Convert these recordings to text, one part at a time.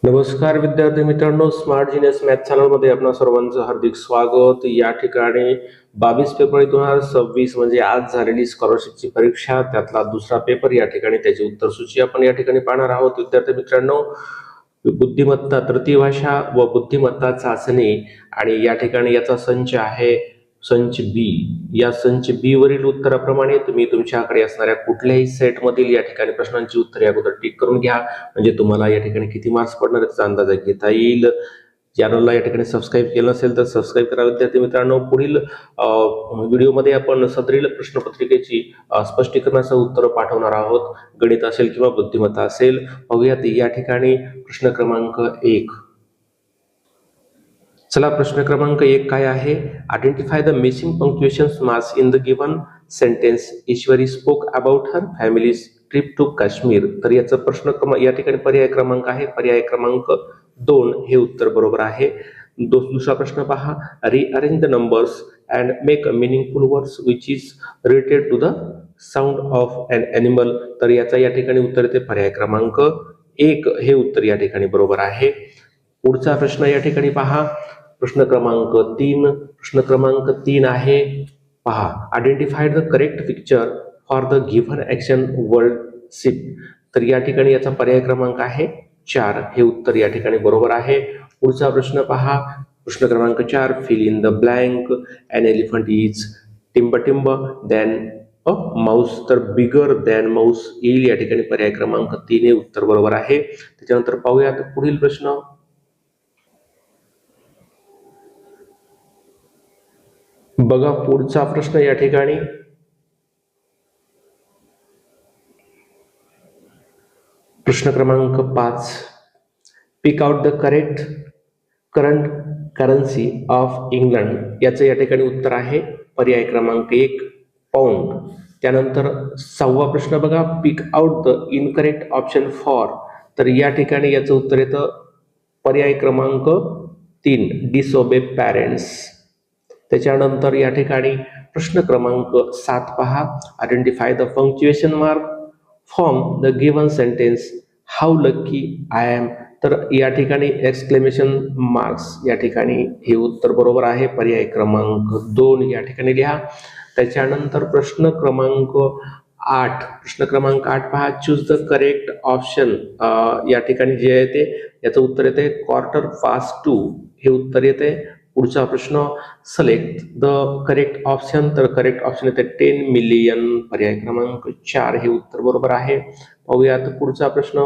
नमस्कार विद्यार्थी मित्रांनो, स्मार्ट जीनियस मॅथ चॅनलमध्ये आपणा सर्वांचं हार्दिक स्वागत. या ठिकाणी 22 फेब्रुवारी 2026 म्हणजे आज झालेली स्कॉलरशिपची परीक्षा, त्यातला दुसरा पेपर या ठिकाणी त्याची उत्तरसूची आपण या ठिकाणी पाहणार आहोत. विद्यार्थी मित्रांनो, बुद्धिमत्ता तृतीय भाषा व बुद्धिमत्ता चाचणी आणि या ठिकाणी याचा संच आहे संच बी. या संच बी वरील उत्तराप्रमाणे तुम्ही तुमच्याकडे असणाऱ्या कुठल्याही सेटमधील या ठिकाणी प्रश्नांची उत्तरे अगोदर टिक करून घ्या, म्हणजे तुम्हाला या ठिकाणी किती मार्क्स पडणार याचा अंदाज घेता येईल. चॅनलला या ठिकाणी सबस्क्राईब केलं नसेल तर सबस्क्राईब करा. विद्यार्थी मित्रांनो, पुढील व्हिडिओमध्ये आपण सदरील प्रश्नपत्रिकेची स्पष्टीकरणासह उत्तर पाठवणार आहोत. गणित असेल किंवा बुद्धिमत्ता असेल. पाहूयात या ठिकाणी प्रश्न क्रमांक 1. चला, प्रश्न क्रमांक 1 काय आहे? Identify the missing punctuations marks in the given sentence. Ishwari spoke about her family's trip to Kashmir. तर याचा प्रश्न क्रमांक या ठिकाणी पर्याय क्रमांक आहे. पर्याय क्रमांक 2 हे उत्तर बरोबर आहे. दुसरा प्रश्न पहा. Rearrange the numbers and make a meaningful words which is related to the sound of an animal. तर याचा या ठिकाणी उत्तर येते पर्याय क्रमांक 1 हे उत्तर या ठिकाणी बरोबर आहे. पुढचा प्रश्न या ठिकाणी पहा. प्रश्न क्रमांक 3. प्रश्न क्रमांक 3 आहे, पहा. Identify the correct picture for the given action worldship. तर या ठिकाणी याचा पर्याय क्रमांक आहे 4 हे उत्तर या ठिकाणी बरोबर आहे. पुढचा प्रश्न पहा. प्रश्न क्रमांक 4. Fill in the blank. An elephant is टिंब दॅन अ माऊस. तर बिगर दॅन माऊस येईल या ठिकाणी पर्याय क्रमांक 3 हे उत्तर बरोबर आहे. त्याच्यानंतर पाहूयात पुढील प्रश्न. बघा पुढचा प्रश्न या ठिकाणी. प्रश्न क्रमांक 5. Pick out the current currency of England. याचं या ठिकाणी उत्तर आहे पर्याय क्रमांक 1 पाऊंड. त्यानंतर 6वा प्रश्न बघा. Pick out the incorrect option for. तर या ठिकाणी याचं उत्तर येतं पर्याय क्रमांक 3 डिसओबे पॅरेंट्स. त्याच्यानंतर या ठिकाणी प्रश्न क्रमांक 7 पहा. Identify the punctuation mark from the given sentence how lucky I am. तर या ठिकाणी एक्सक्लेमेशन मार्क्स या ठिकाणी हे उत्तर बरोबर आहे. पर्याय क्रमांक 2 या ठिकाणी लिहा. त्याच्यानंतर प्रश्न क्रमांक 8. प्रश्न क्रमांक 8 पहा. Choose the correct option. या ठिकाणी जे आहे ते याचं उत्तर येते क्वार्टर पास्ट 2 हे उत्तर येते. पुढचा प्रश्न. Select the correct option. तर करेक्ट ऑप्शन येते 10 मिलियन. पर्याय क्रमांक 4 हे उत्तर बरोबर आहे. पाहूयात पुढचा प्रश्न.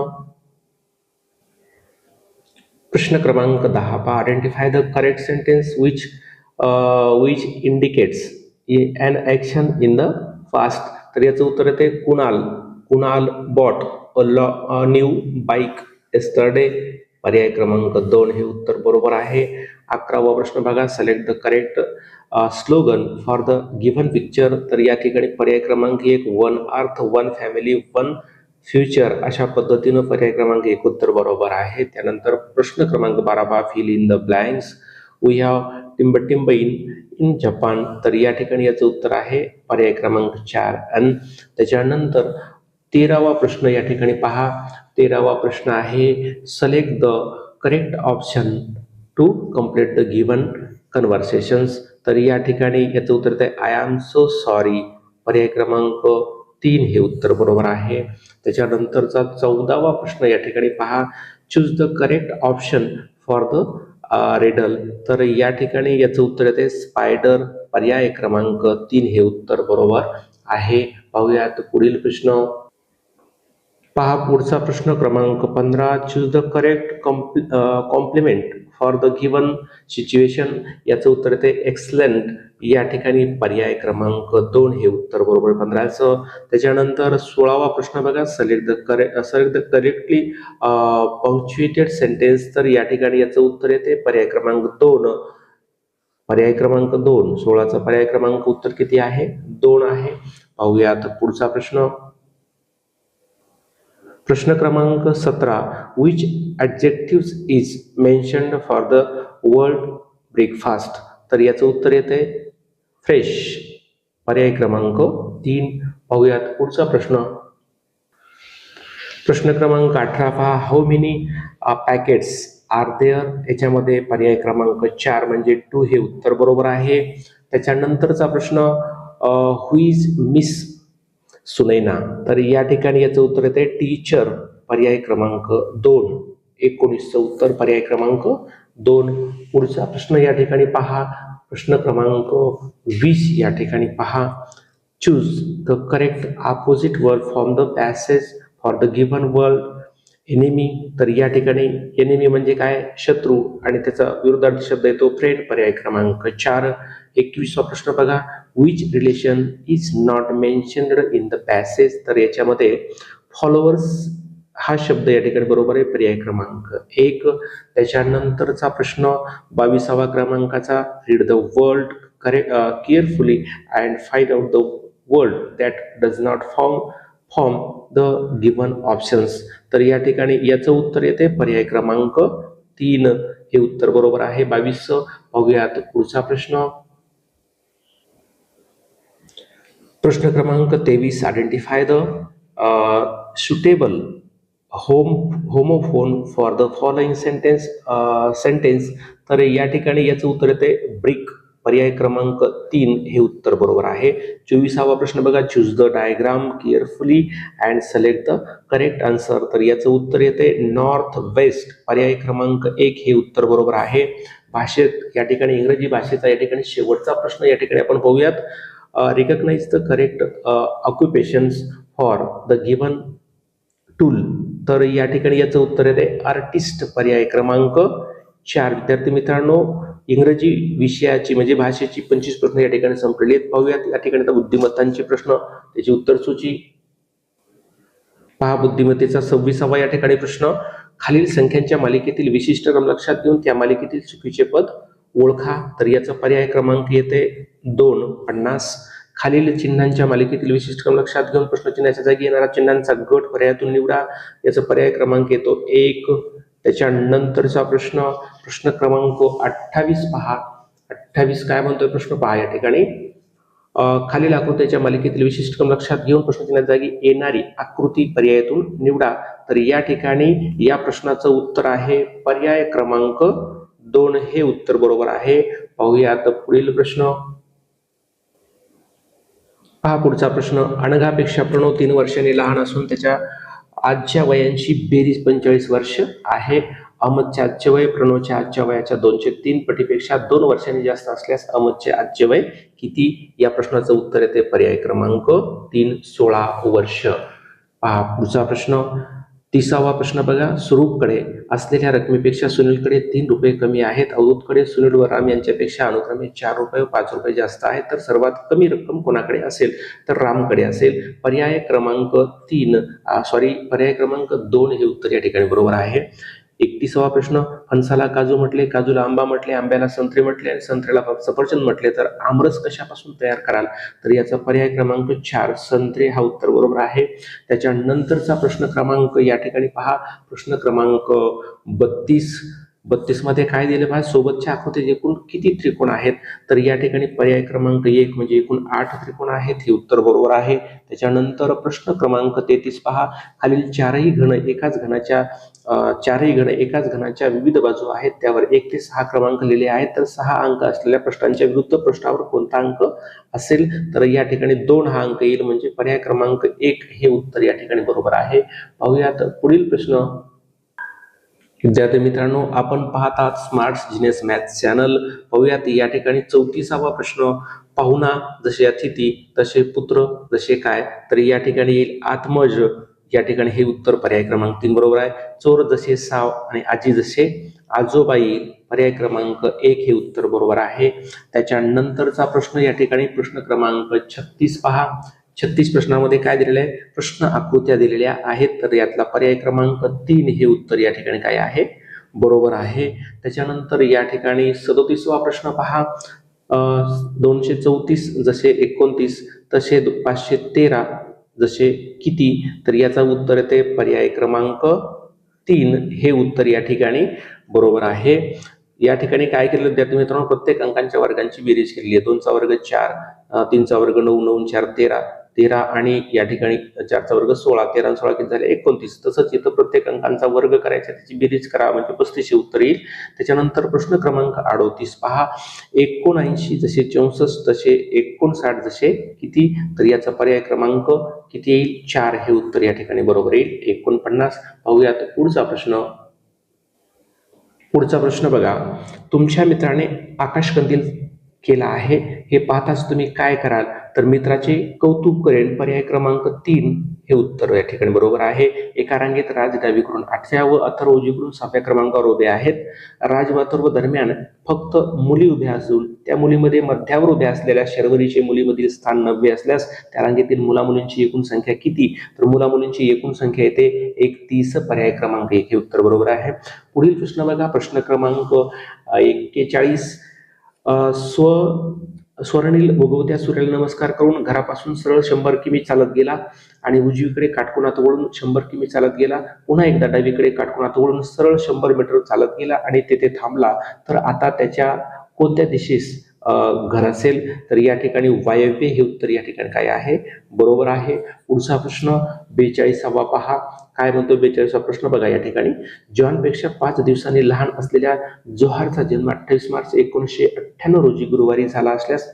प्रश्न क्रमांक 10 पहा. Identify the correct sentence which indicates an action in the past. तर याचं उत्तर येते Kunal bought a new bike yesterday. पर्याय क्रमांक 2 हे उत्तर बरोबर आहे. 11वा प्रश्न बघा. Select the correct slogan for the given picture. तर या ठिकाणी पर्याय क्रमांक 1 one earth one family one future अशा पद्धतीनं पर्याय क्रमांक 1 उत्तर बरोबर आहे. त्यानंतर प्रश्न क्रमांक 12 पहा. Fill in the blanks. We have टिंब इन जपान. तर या ठिकाणी याचं उत्तर आहे पर्याय क्रमांक 4 अन. त्याच्यानंतर 13वा प्रश्न या ठिकाणी पहा. 13वा प्रश्न आहे. Select the correct option to complete the given conversations. तर या ठिकाणी याचं उत्तर आहे आय एम सो सॉरी. पर्याय क्रमांक 3 हे उत्तर बरोबर आहे. त्याच्यानंतरचा 14वा प्रश्न या ठिकाणी पहा. Choose the correct option for the riddle. तर या ठिकाणी याचं उत्तर येते स्पायडर. पर्याय क्रमांक 3 हे उत्तर बरोबर आहे. पाहूयात पुढील प्रश्न. पहा पुढचा प्रश्न क्रमांक 15. Choose the correct complement for the given situation. याचं उत्तर येते एक्सलंट. या ठिकाणी पर्याय क्रमांक 2 हे उत्तर बरोबर 15चं. त्याच्यानंतर 16वा प्रश्न बघा. Select the correctly punctuated sentence. तर या ठिकाणी याचं उत्तर येते पर्याय क्रमांक 2. पर्याय क्रमांक 2. 16चा पर्याय क्रमांक उत्तर किती आहे? 2 आहे. पाहूयात पुढचा प्रश्न. प्रश्न क्रमांक 17. Which adjective is mentioned for the world breakfast. तर याचं उत्तर येते फ्रेश. पर्याय क्रमांक 3. पाहूयात पुढचा प्रश्न. प्रश्न क्रमांक 18 पहा. How many packets are there, याच्यामध्ये पर्याय क्रमांक 4 म्हणजे 2 हे उत्तर बरोबर आहे. त्याच्यानंतरचा प्रश्न हु इज मिस सुनैना, तर या ठिकाणी याचं उत्तर येते टीचर, पर्याय क्रमांक 2. 19चं उत्तर पर्याय क्रमांक 2. पुढचा प्रश्न या ठिकाणी पहा, प्रश्न क्रमांक 20 या ठिकाणी पहा. Choose the correct opposite word from the passage for the given word. Enemy, तर या ठिकाणी एनिमी म्हणजे काय, शत्रू, आणि त्याचा विरुद्धार्थी शब्द येतो फ्रेंड, पर्याय क्रमांक 4. 21वा प्रश्न बघा, which relation is not mentioned in the passage, तर याच्यामध्ये फॉलोअर्स हा शब्द या ठिकाणी बरोबर आहे, पर्याय क्रमांक 1. त्याच्यानंतरचा प्रश्न 22वा क्रमांकाचा, read the world carefully and find out the word that does not form the given options, तर या ठिकाणी याचं उत्तर येते पर्याय क्रमांक 3 हे उत्तर बरोबर आहे. 22. बघूयात पुढचा प्रश्न, प्रश्न क्रमांक 23. Identify the suitable homophone for the following sentence, तर या ठिकाणी याचं उत्तर येते ब्रिक, पर्याय क्रमांक 3 हे उत्तर बरोबर आहे. 24वा प्रश्न बघा, choose the diagram carefully and select the correct answer, तर याचं उत्तर येते नॉर्थ वेस्ट, पर्याय क्रमांक 1 हे उत्तर बरोबर आहे. भाषेत या ठिकाणी इंग्रजी भाषेचा या ठिकाणी शेवटचा प्रश्न या ठिकाणी आपण पाहूयात. Recognize the correct occupations for the given tool, तर या ठिकाणी याचं उत्तर येते आर्टिस्ट, पर्याय क्रमांक 4. विद्यार्थी मित्रांनो, इंग्रजी विषयाची म्हणजे भाषेची 25 प्रश्न या ठिकाणी संपलेली आहेत. पाहूयात या ठिकाणी बुद्धिमत्तांचे प्रश्न, त्याची उत्तर सूची पहा. बुद्धिमत्तेचा 26वा या ठिकाणी प्रश्न, खालील संख्यांच्या मालिकेतील विशिष्ट क्रम लक्षात घेऊन त्या मालिकेतील चुकीचे पद ओळखा, तर याचा पर्याय क्रमांक येते 2. 50. खालील चिन्हांच्या मालिकेतील विशिष्ट क्रम लक्षात घेऊन प्रश्नचिन्हाच्या जागी येणारा चिन्हांचा गट पर्यायातून निवडा, याचा पर्याय क्रमांक येतो 1. त्याच्यानंतरचा प्रश्न, प्रश्न क्रमांक 28 पहा. 28 काय म्हणतोय प्रश्न पहा या ठिकाणी, खालील आकृत्याच्या मालिकेतील विशिष्ट क्रम लक्षात घेऊन प्रश्नचिन्हाच्या जागी येणारी आकृती पर्यायातून निवडा, तर या ठिकाणी या प्रश्नाचं उत्तर आहे पर्याय क्रमांक 2 हे उत्तर बरोबर आहे. पाहूयात पुढील प्रश्न पहा. पुढचा प्रश्न, अनघापेक्षा प्रणव 3 वर्षांनी लहान असून त्याच्या आजच्या वयांची बेरीज 45 वर्ष आहे. अहमदचे आजचे वय प्रणवच्या आजच्या वयाच्या 203 पटीपेक्षा 2 वर्षांनी जास्त असल्यास अहमदचे आजचे वय किती, या प्रश्नाचं उत्तर येते पर्याय क्रमांक 3, 16 वर्ष. पहा पुढचा प्रश्न, 30वा प्रश्न बघा, सुरूपकडे असलेल्या रकमेपेक्षा सुनीलकडे 3 रुपये कमी आहेत. अवधूतकडे सुनील व राम यांच्यापेक्षा अनुक्रमे 4 रुपये व 5 रुपये जास्त आहेत, तर सर्वात कमी रक्कम कोणाकडे असेल, तर रामकडे असेल. पर्याय क्रमांक 2 हे उत्तर या ठिकाणी बरोबर आहे. 31वा प्रश्न, फणसाला काजू म्हटले, काजूला आंबा म्हटले, आंब्याला संत्रे म्हटले आणि संत्र्याला सफरचंद म्हटले, तर आमरस कशापासून तयार कराल, तर याचा पर्याय क्रमांक 4 संत्रे हा उत्तर बरोबर आहे. त्याच्यानंतरचा प्रश्न क्रमांक या ठिकाणी पहा, प्रश्न क्रमांक 32 मध्ये काय दिले पहा, सोबतच्या आकृतीत एकूण किती त्रिकोण आहेत, तर या ठिकाणी पर्याय क्रमांक 1 म्हणजे एकूण 8 त्रिकोण आहेत, हे उत्तर बरोबर आहे. त्याच्यानंतर प्रश्न क्रमांक 33 पहा, खालील चारही घन एकाच घनाच्या विविध बाजू आहेत, त्यावर 1 ते 6 क्रमांक लिहिले आहेत, तर 6 अंक असलेल्या प्रश्नांच्या विरुद्ध पृष्ठावर कोणता अंक असेल, तर या ठिकाणी 2 हा अंक येईल, म्हणजे पर्याय क्रमांक 1 हे उत्तर या ठिकाणी बरोबर आहे. पाहूयात पुढील प्रश्न. विद्यार्थी मित्रांनो, आपण पाहत आहात स्मार्ट जिनियस मॅथ चॅनल. पाहूयात या ठिकाणी 34वा प्रश्न, पाहुणा जसे अतिथी तसे पुत्र जसे काय, तर या ठिकाणी येईल आत्मज, या ठिकाणी हे उत्तर पर्याय क्रमांक 3 बरोबर आहे. चोर जसे साव आणि आजी जसे आजोबा येईल, पर्याय क्रमांक 1 हे उत्तर बरोबर आहे. त्याच्यानंतरचा प्रश्न या ठिकाणी प्रश्न क्रमांक 36 पहा. 36 प्रश्नामध्ये काय दिलेलं आहे, प्रश्न आकृत्या दिलेल्या आहेत, तर यातला पर्याय क्रमांक 3 हे उत्तर या ठिकाणी काय आहे, बरोबर आहे. त्याच्यानंतर या ठिकाणी 37वा प्रश्न पहा, 234 जसे 29 तसे 513 जसे किती, तर याचा उत्तर येते पर्याय क्रमांक 3 हे उत्तर या ठिकाणी बरोबर आहे. या ठिकाणी काय केलं विद्यार्थी मित्रांनो, प्रत्येक अंकांच्या वर्गांची बेरीज केलेली आहे. 2चा वर्ग 4, 3चा वर्ग 9, 9 4 13, 13 आणि या ठिकाणी 4चा वर्ग 16, 13 आणि 16 किती झाले 29. तसंच इथं प्रत्येक अंकांचा वर्ग करायचा, त्याची बेरीज करा म्हणजे 35 हे उत्तर येईल. त्याच्यानंतर प्रश्न क्रमांक 38 पहा, 79 जसे 64 तसे 59 जसे किती, तर याचा पर्याय क्रमांक किती येईल 4 हे उत्तर या ठिकाणी बरोबर येईल 49. पाहूयात पुढचा प्रश्न बघा, तुमच्या मित्राने आकाशकंदील केला आहे, हे पाहताच तुम्ही काय कराल, तर मित्राचे कौतुक करेल. पर्याय क्रमांक 3 हे उत्तर या ठिकाणी बरोबर आहे. एका रांगेत राज डावीकडून 8व्या व अथर्व उजवीकडून 6व्या क्रमांकावर उभे आहेत. राज व अथर्व दरम्यान फक्त मुली उभ्या असून त्या मुलीमध्ये मध्यावर उभ्या असलेल्या शर्वरीचे मुलीमधील स्थान 90 असल्यास त्या रांगेतील मुलामुलींची एकूण संख्या किती, तर मुलामुलींची एकूण संख्या येते 31. पर्याय क्रमांक 1 हे उत्तर बरोबर आहे. पुढील प्रश्न बघा, प्रश्न क्रमांक 41. स्वर्णिल उगवत्या सूर्याला नमस्कार करून घरापासून सरळ 100 किमी चालत गेला आणि उजवीकडे काटकोनात वळून 100 किमी चालत गेला. पुन्हा एकदा डावीकडे काटकोनात वळून सरळ 100 मीटर चालत गेला आणि तेथे थांबला. तर आता त्याच्या कोणत्या दिशेस घर असेल, तर या ठिकाणी वायव्य हे उत्तर या ठिकाणी काय आहे बरोबर आहे. पुढचा प्रश्न 42वा पहा, काय म्हणतो 42वा प्रश्न बघा. या ठिकाणी जॉनपेक्षा 5 दिवसांनी लहान असलेल्या जोहारचा जन्म 28 मार्च 1998 रोजी गुरुवारी झाला असल्यास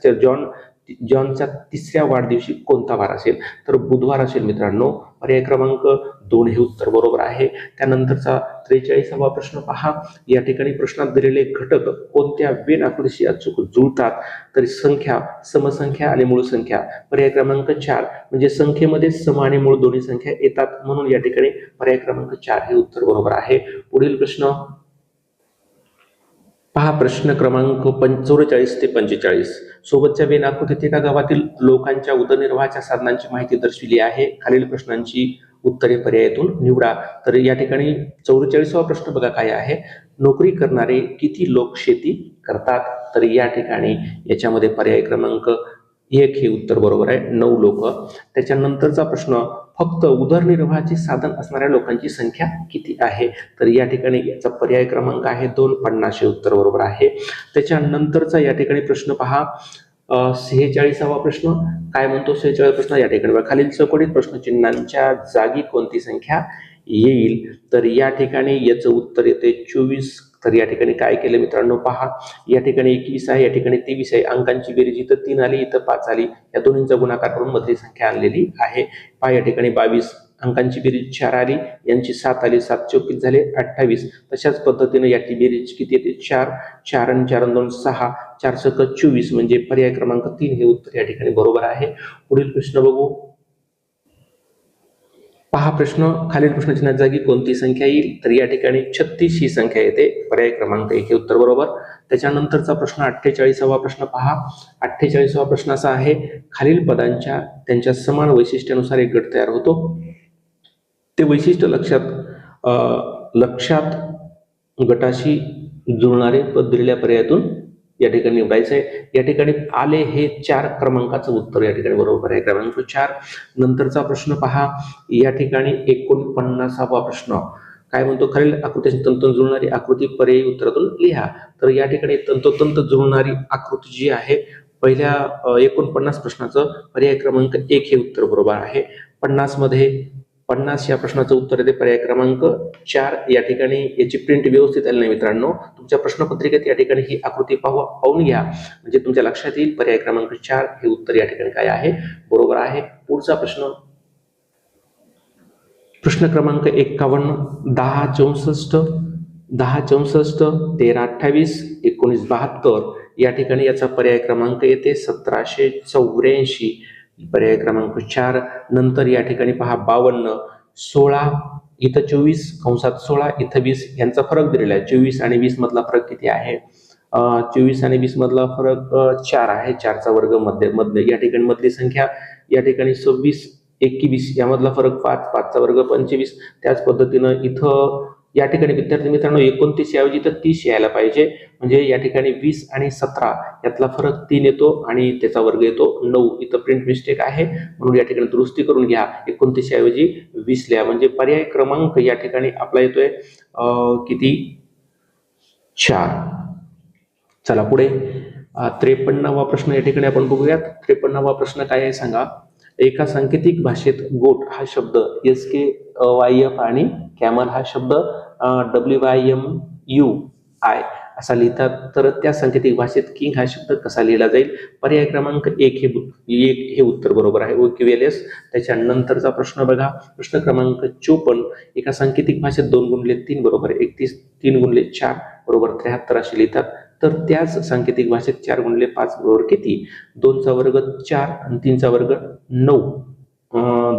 जॉनच्या 3ऱ्या वाढदिवशी कोणता वार असेल, तर बुधवार असेल मित्रांनो. पर्याय क्रमांक 2 हे उत्तर बरोबर आहे. त्यानंतरचा 43वा प्रश्न पहा, या ठिकाणी प्रश्नात दिलेले घटक कोणत्या वेन आकृतीशी अचूक जुळतात, तर संख्या, समसंख्या आणि मूळ संख्या. पर्याय क्रमांक 4 म्हणजे संख्येमध्ये सम आणि मूळ दोन्ही संख्या येतात, म्हणून या ठिकाणी पर्याय क्रमांक 4 हे उत्तर बरोबर आहे. पुढील प्रश्न पहा, प्रश्न क्रमांक 44 ते 45. सोबतच्या वेन आकृतीत एका गावातील लोकांच्या उदरनिर्वाहाच्या साधनांची माहिती दर्शविली आहे. खालील प्रश्नांची उत्तरे पर्यायातून निवडा. तर या ठिकाणी 44वा प्रश्न बघा काय आहे, नोकरी करणारे किती लोक शेती करतात, तर या ठिकाणी याच्यामध्ये पर्याय क्रमांक 1 हे उत्तर बरोबर आहे, 9 लोक. त्याच्यानंतरचा प्रश्न, फक्त उदरनिर्वाहाचे साधन असणाऱ्या लोकांची संख्या किती आहे, तर या ठिकाणी याचा पर्याय क्रमांक आहे 2, 50 हे उत्तर बरोबर आहे. त्याच्यानंतरचा या ठिकाणी प्रश्न पहा, 46वा प्रश्न काय म्हणतो. 46वा प्रश्न या ठिकाणी खालील चौकटीत प्रश्नचिन्हांच्या जागी कोणती संख्या येईल, तर या ठिकाणी याचं उत्तर येते 24. तर या ठिकाणी काय केलं मित्रांनो पहा, या ठिकाणी 21 आहे, या ठिकाणी 23 आहे. अंकांची बेरीज इथं 3 आली, इथं 5 आली, या दोन्हींचा गुणाकार करून मधली संख्या आणलेली आहे. पहा या ठिकाणी 22, अंकांची बेरीज 4 आली, यांची 7 आली, 7 चौक झाले 28. तशाच पद्धतीने याची बेरीज किती येते 4, 4 आणि 4 आणि 2 6, 4 × 24 म्हणजे पर्याय क्रमांक 3 हे उत्तर या ठिकाणी बरोबर आहे. पुढील प्रश्न बघू. पहा प्रश्न, खालील प्रश्नचिन्हात जागी कोणती संख्या येईल, तर या ठिकाणी 36 ही संख्या येते, पर्याय क्रमांक 1 हे उत्तर बरोबर. त्याच्यानंतरचा प्रश्न 48वा प्रश्न पहा. 48वा प्रश्न असा आहे, खालील पदांच्या त्यांच्या समान वैशिष्ट्यानुसार एक गट तयार होतो. ते वैशिष्ट्य लक्षात गटाशी जुळणारे पद दिलेल्या पर्यायातून या ठिकाणी निवडायचं आहे. या ठिकाणी आले हे 4 क्रमांकाचं उत्तर या ठिकाणी बरोबर आहे, क्रमांक 4. नंतरचा प्रश्न पहा, या ठिकाणी 49वा प्रश्न काय म्हणतो, खालील आकृतीशी तंतोतंत जुळणारी आकृती पर्यायी उत्तरातून लिहा. तर या ठिकाणी तंतोतंत जुळणारी आकृती जी आहे, पहिल्या 49 प्रश्नाचं पर्याय क्रमांक 1 हे उत्तर बरोबर आहे. 50 या प्रश्नाचं उत्तर येते पर्याय क्रमांक 4. या ठिकाणी याची प्रिंट व्यवस्थित आली नाही मित्रांनो, तुमच्या प्रश्नपत्रिकेत या ठिकाणी ही आकृती पाहून घ्या, म्हणजे तुमच्या लक्षात येईल. पर्याय क्रमांक 4 हे उत्तर या ठिकाणी काय आहे बरोबर आहे. पुढचा प्रश्न क्रमांक 51. 10 64 13 28 19 72 या ठिकाणी याचा पर्याय क्रमांक येते 1784, पर्याय क्रमांक 4. नंतर या ठिकाणी पहा 52, 16 इथं 24 कंसात 16 इथं 20 यांचा फरक दिलेला आहे. 24 आणि 20 मधला फरक किती आहे, 24 आणि 20 मधला फरक 4 आहे. 4चा वर्ग मधले या ठिकाणी मधली संख्या या ठिकाणी 26, 21 यामधला फरक 5, 5चा वर्ग 25. त्याच पद्धतीनं इथं या ठिकाणी विद्यार्थी मित्रांनो 29 ऐवजी तर 30 यायला पाहिजे, म्हणजे या ठिकाणी 20 आणि 17 यातला फरक 3 येतो आणि त्याचा वर्ग येतो 9. इथं प्रिंट मिस्टेक आहे, म्हणून या ठिकाणी दुरुस्ती करून घ्या. 29 ऐवजी 20 लिहा, म्हणजे पर्याय क्रमांक या ठिकाणी आपला येतोय किती 4. चला पुढे 53वा प्रश्न या ठिकाणी आपण बघूयात. 53वा प्रश्न काय आहे सांगा. एका सांकेतिक भाषेत गोट हा शब्द SKYF आणि कॅमल हा शब्द WYMUI असा लिहितात, तर त्या सांकेतिक भाषेत किंग हा शब्द कसा लिहिला जाईल? पर्याय क्रमांक 1 हे उत्तर बरोबर आहे, OQLS. त्याच्यानंतरचा प्रश्न बघा, प्रश्न क्रमांक 54. एका सांकेतिक भाषेत 2 गुणिले 3 बरोबर 31, 3 गुणिले 4 बरोबर 73 असे लिहितात. तर त्याच सांकेतिक भाषेत 4 गुणिले 5 बरोबर किती? 2 चा वर्ग 4 आणि 3 चा वर्ग 9,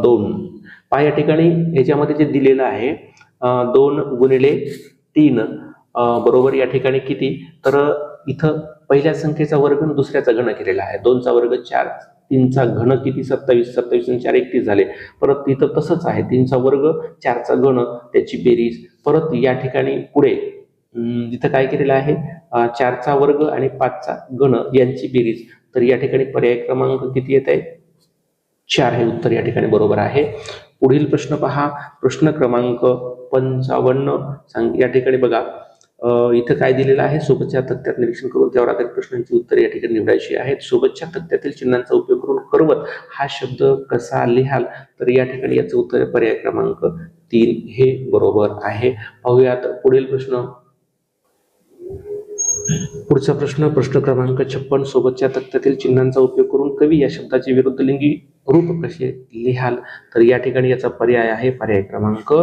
2. पहा या ठिकाणी याच्यामध्ये जे दिलेलं आहे 2 गुणिले 3 बरोबर या ठिकाणी किती? तर इथं पहिल्या संख्येचा वर्ग आणि दुसऱ्याचा घन केलेला आहे. 2 चा वर्ग 4, 3 चा घन किती? 27, 27 आणि 4 31 झाले. परत इथं तसंच आहे, 3 चा वर्ग 4 चा घन त्याची बेरीज. परत या ठिकाणी पुढे इथं काय केलेलं आहे? 4 चा वर्ग आणि 5 चा घन यांची बेरीज. तर या ठिकाणी पर्याय क्रमांक किती येत आहे? 4 हे उत्तर या ठिकाणी बरोबर आहे. पुढील प्रश्न पहा, प्रश्न क्रमांक 55. या ठिकाणी बघा इथं काय दिलेलं आहे? सोबतच्या तक्त्यात निरीक्षण करून त्यावर आधारित प्रश्नांची उत्तरे या ठिकाणी निवडायची आहेत. सोबतच्या तक्त्यातील चिन्हांचा उपयोग करून करवत हा शब्द कसा लिहाल? तर या ठिकाणी याचं उत्तर पर्याय क्रमांक 3 हे बरोबर आहे. पाहूयात पुढील प्रश्न. पुढचा प्रश्न, प्रश्न क्रमांक 56. सोबतच्या तक्त्यातील चिन्हांचा उपयोग करून कवी या शब्दाचे विरुद्धलिंगी रूप कसे लिहाल? तर या ठिकाणी याचा पर्याय आहे पर्याय क्रमांक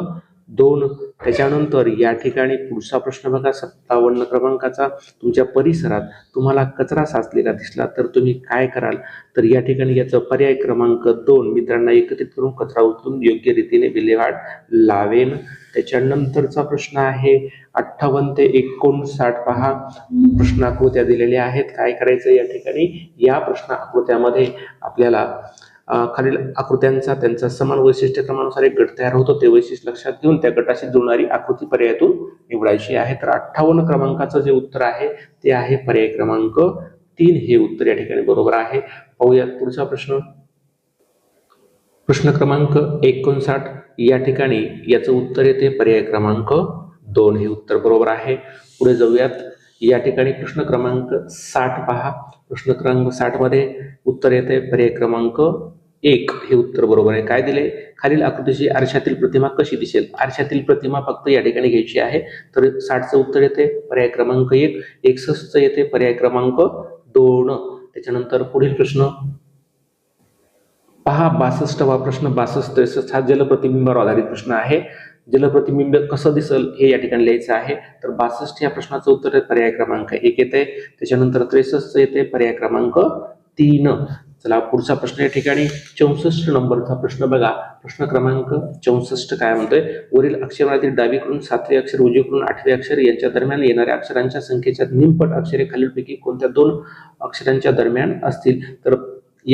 2. त्याच्यानंतर या ठिकाणी पुढचा प्रश्न बघा, 57 क्रमांकाचा. तुमच्या परिसरात तुम्हाला कचरा साचलेला दिसला तर तुम्ही काय कराल? तर या ठिकाणी याचा पर्याय क्रमांक 2. मित्रांना एकत्रित करून कचरा उचलून योग्य रीतीने विल्हेवाट लावेन. त्याच्यानंतरचा प्रश्न आहे 58 ते 59. पहा प्रश्न आकृत्या दिलेल्या आहेत. काय करायचं या ठिकाणी? या प्रश्न आकृत्यामध्ये आपल्याला खालील आकृत्यांचा त्यांचा समान वैशिष्ट्य क्रमानुसार एक गट तयार होतो. ते वैशिष्ट्य लक्षात घेऊन त्या गटाशी जुळणारी आकृती पर्यायातून निवडायची आहे. तर 58 क्रमांकाचं जे उत्तर आहे ते आहे पर्याय क्रमांक 3 हे उत्तर या ठिकाणी बरोबर आहे. पाहूयात पुढचा प्रश्न. प्रश्न क्रमांक 59. या ठिकाणी याचं उत्तर येते पर्याय क्रमांक 2 हे उत्तर बरोबर आहे. पुढे जाऊयात. या ठिकाणी प्रश्न क्रमांक 60 पहा. प्रश्न क्रमांक 60 मध्ये उत्तर येते पर्याय क्रमांक 1 हे उत्तर बरोबर आहे. काय दिले? खालील आकृतीची आरशातील प्रतिमा कशी दिसेल? आरशातील प्रतिमा फक्त या ठिकाणी घ्यायची आहे. तर 60चं उत्तर येते पर्याय क्रमांक 1. 61चं येते पर्याय क्रमांक 2. त्याच्यानंतर पुढील प्रश्न पहा 62वा प्रश्न. 62-63 हा जलप्रतिबिंबावर आधारित प्रश्न आहे. जलप्रतिबिंब कसं दिसल हे या ठिकाणी लिहायचं आहे. तर 62 या प्रश्नाचं उत्तर पर्याय क्रमांक 1 येते. त्याच्यानंतर 63 येते पर्याय क्रमांक 3. चला पुढचा प्रश्न या ठिकाणी 64 नंबरचा प्रश्न बघा. प्रश्न क्रमांक 64 काय म्हणतोय? वरील अक्षरमालेतील डावीकडून 7वे अक्षर उजवीकडून 8वे अक्षर यांच्या दरम्यान येणाऱ्या अक्षरांच्या संख्येच्या निमपट अक्षरे खालीलपैकी कोणत्या 2 अक्षरांच्या दरम्यान असतील? तर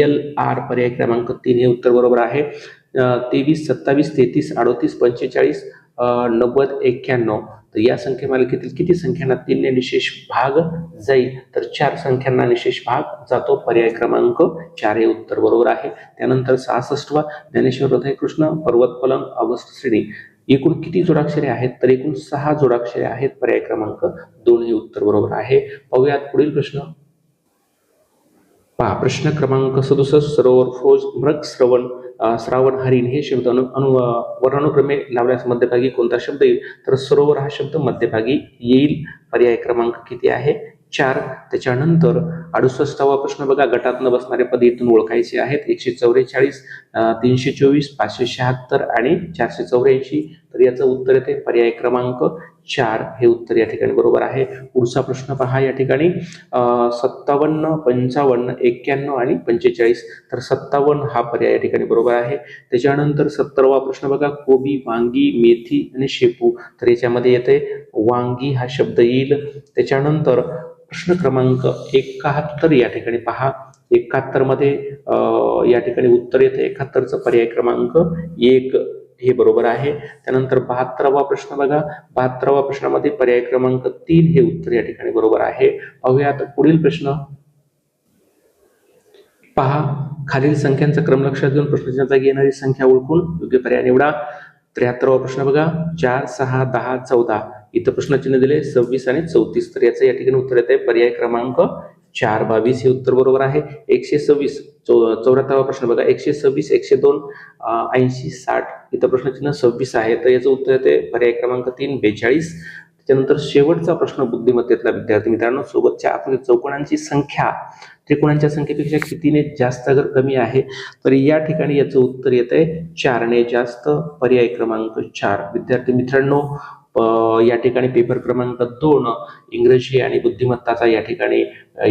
LR पर्याय क्रमांक 3 हे उत्तर बरोबर आहे. 23, 27, 33, 38, 45, 90, 91. तर या संख्यामालिकेतील किती संख्यांना 3 ने निशेष भाग जाईल? तर 4 संख्यांना निशेष भाग जातो. पर्याय क्रमांक 4 हे उत्तर बरोबर आहे. त्यानंतर 66वा ज्ञानेश्वर हृदयकृष्ण पर्वत पलंग ऑगस्ट श्रेणी एकूण किती जोडाक्षरे आहेत? तर एकूण 6 जोडाक्षरे आहेत. पर्याय क्रमांक 2 हे उत्तर बरोबर आहे. पाहूयात पुढील प्रश्न. पहा प्रश्न क्रमांक 67. सरोवर, फौज, मृग, श्रावण, हरिण हे शब्द वर्णानुक्रमे लावल्यास मध्यभागी कोणता शब्द येईल? तर सरोवर हा शब्द मध्यभागी येईल. पर्याय क्रमांक किती आहे? 4. त्याच्यानंतर 68वा प्रश्न बघा. गटात न बसणारे पद इथून ओळखायचे आहेत. 144, 324, 576 आणि 484. तर याचं उत्तर येते पर्याय क्रमांक 4 हे उत्तर या ठिकाणी बरोबर आहे. पुढचा प्रश्न पहा या ठिकाणी 57, 55, 91 आणि 45. तर 57 हा पर्याय या ठिकाणी बरोबर आहे. त्याच्यानंतर 70वा प्रश्न बघा. कोबी, वांगी, मेथी आणि शेपू. तर याच्यामध्ये येते वांगी हा शब्द येईल. त्याच्यानंतर प्रश्न क्रमांक 71 या ठिकाणी पहा. 71 मध्ये या ठिकाणी उत्तर येते 71चं पर्याय क्रमांक 1 हे बरोबर आहे. त्यानंतर 72वा प्रश्न बघा. 72वा प्रश्नामध्ये पर्याय क्रमांक 3 हे उत्तर या ठिकाणी बरोबर आहे. पाहूयात पुढील प्रश्न. पहा खालील संख्यांचा क्रम लक्षात घेऊन प्रश्नाच्या जागी येणारी संख्या ओळखून योग्य पर्याय निवडा. 73वा प्रश्न बघा. 4, 6, 10, 14. इथं प्रश्नचिन्ह दिले 26 आणि 34. तर याचं या ठिकाणी उत्तर येते पर्याय क्रमांक 4 22 हे उत्तर बरोबर आहे. 126 74वा प्रश्न बघा, 126 102 80 60 इथं प्रश्नचिन्ह 26 आहे, तर याचं उत्तर येते पर्याय क्रमांक 3 42. त्याच्यानंतर शेवटचा प्रश्न बुद्धिमत्तेतला विद्यार्थी मित्रांनो, सोबतच्या आकृतीत चौकोनांची संख्या त्रिकोणांच्या संख्येपेक्षा कितीने जास्त अगर कमी आहे, तर या ठिकाणी याचं उत्तर येतंय 4 ने जास्त, पर्याय क्रमांक 4. विद्यार्थी मित्रांनो, या ठिकाणी पेपर क्रमांक 2 इंग्रजी आणि बुद्धिमत्ताचा या ठिकाणी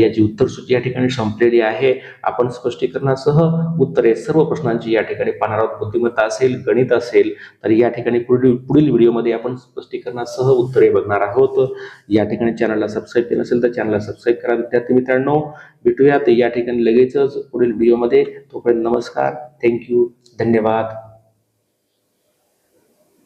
याची उत्तरसूची या ठिकाणी संपलेली आहे. आपण स्पष्टीकरणासह उत्तरे सर्व प्रश्नांची या ठिकाणी पाहणार आहोत. बुद्धिमत्ता असेल, गणित असेल, तर या ठिकाणी पुढील व्हिडिओमध्ये आपण स्पष्टीकरणासह उत्तरे बघणार आहोत. या ठिकाणी चॅनलला सबस्क्राईब केलं नसेल तर चॅनलला सबस्क्राईब करा. विद्यार्थी मित्रांनो, भेटूयात या ठिकाणी लगेचच पुढील व्हिडिओमध्ये. तोपर्यंत नमस्कार, थँक्यू, धन्यवाद.